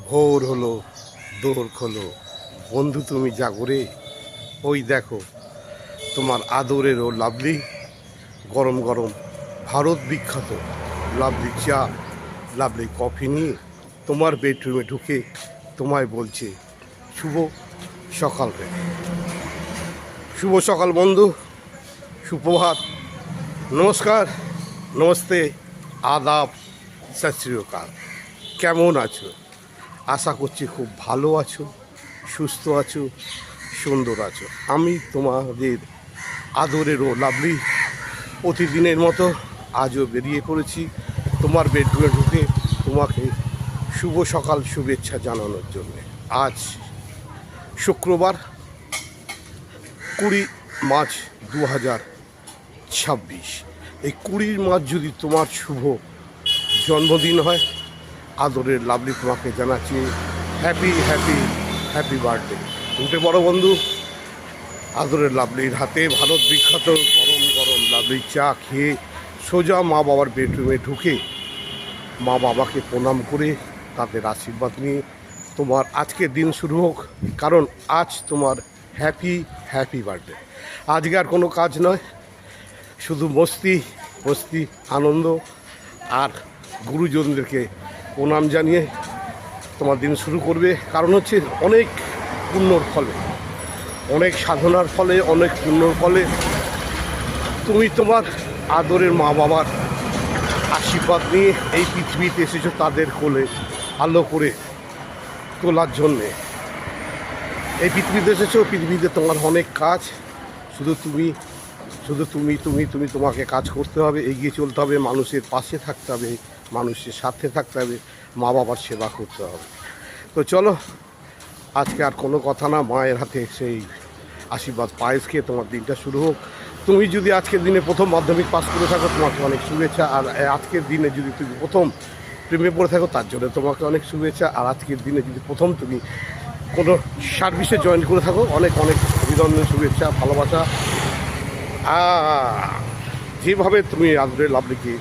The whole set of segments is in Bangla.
ভোর হলো, দোর খোলো, বন্ধু তুমি জাগরে। ওই দেখো তোমার আদরের ও লাভলি গরম গরম ভারত বিখ্যাত লাভলি চা, লাভলি কফি নিয়ে তোমার বেডরুমে ঢুকে তোমায় বলছে শুভ সকাল রে। শুভ সকাল বন্ধু, সুপ্রভাত, নমস্কার, নমস্তে, আদাব, সত শ্রী আকাল। কেমন আছো? আশা করছি খুব ভালো আছো, সুস্থ আছো, সুন্দর আছো। আমি তোমাদের আদরের ও লাভলি প্রতিদিনের মতো আজও বেরিয়ে পড়েছি তোমার বেডরুমে ঢুকে তোমাকে শুভ সকাল শুভেচ্ছা জানানোর জন্যে। আজ শুক্রবার 20 মার্চ 2026। এই 20 মার্চ যদি তোমার শুভ জন্মদিন হয়, আদরের লাভলি তোমাকে জানাচ্ছি হ্যাপি হ্যাপি হ্যাপি বার্থডে। উঠে বড় বন্ধু, আদরের লাভলির হাতে ভারত বিখ্যাত গরম গরম লাভলি চা খেয়ে সোজা মা বাবার বেডরুমে ঢুকে মা বাবাকে প্রণাম করে তাদের আশীর্বাদ নিয়ে তোমার আজকের দিন শুরু হোক, কারণ আজ তোমার হ্যাপি হ্যাপি বার্থডে। আজকে আর কোনো কাজ নয়, শুধু মস্তি মস্তি আনন্দ আর গুরুজনদেরকে প্রণাম জানিয়ে তোমার দিন শুরু করবে। কারণ হচ্ছে অনেক পুণ্যর ফলে, অনেক সাধনার ফলে, অনেক পুণ্যর ফলে তুমি তোমার আদরের মা বাবার আশীর্বাদ নিয়ে এই পৃথিবীতে এসেছো, তাদের কোলে আলো করে তোলার জন্যে এই পৃথিবীতে এসেছো। পৃথিবীতে তোমার অনেক কাজ, শুধু তুমি তোমাকে কাজ করতে হবে, এগিয়ে চলতে হবে, মানুষের পাশে থাকতে হবে, মানুষের সাথে থাকতে হবে, মা বাবার সেবা করতে হবে। তো চলো, আজকে আর কোনো কথা না, মায়ের হাতে সেই আশীর্বাদ পায়েস খেয়ে তোমার দিনটা শুরু হোক। তুমি যদি আজকের দিনে প্রথম মাধ্যমিক পাস করে থাকো, তোমাকে অনেক শুভেচ্ছা। আর আজকের দিনে যদি তুমি প্রথম প্রেমে পড়ে থাকো, তার জন্য তোমাকে অনেক শুভেচ্ছা। আর আজকের দিনে যদি প্রথম তুমি কোনো সার্ভিসে জয়েন করে থাকো, অনেক অনেক অভিনন্দন, শুভেচ্ছা, ভালোবাসা। যেভাবে তুমি আদরের লাভলিকে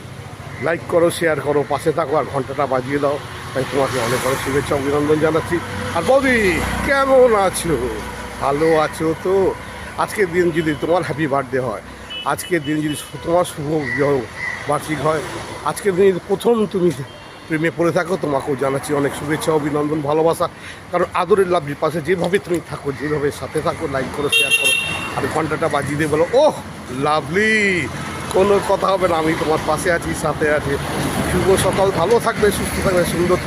লাইক করো, শেয়ার করো, পাশে থাকো আর ঘন্টাটা বাজিয়ে দাও, তাই তোমাকে অনেক অনেক শুভেচ্ছা অভিনন্দন জানাচ্ছি। আর বৌদি কেমন আছো? ভালো আছো তো? আজকের দিন যদি তোমার হ্যাপি বার্থডে হয়, আজকের দিন যদি তোমার শুভ বার্ষিক হয়, আজকের দিন যদি প্রথম তুমি প্রেমে পড়ে থাকো, তোমাকেও জানাচ্ছি অনেক শুভেচ্ছা অভিনন্দন ভালোবাসা। কারণ আদরের লাভলির পাশে যেভাবে তুমি থাকো, যেভাবে সাথে থাকো, লাইক করো, শেয়ার করো আর ঘন্টাটা বাজিয়ে দিয়ে বলো ওহ লাভলি, কোনো কথা হবে না, আমি তোমার পাশে আছি, সাথে আছি। শুভ সকাল, ভালো থাকবে, সুস্থ থাকবে, সুন্দর থাকবে।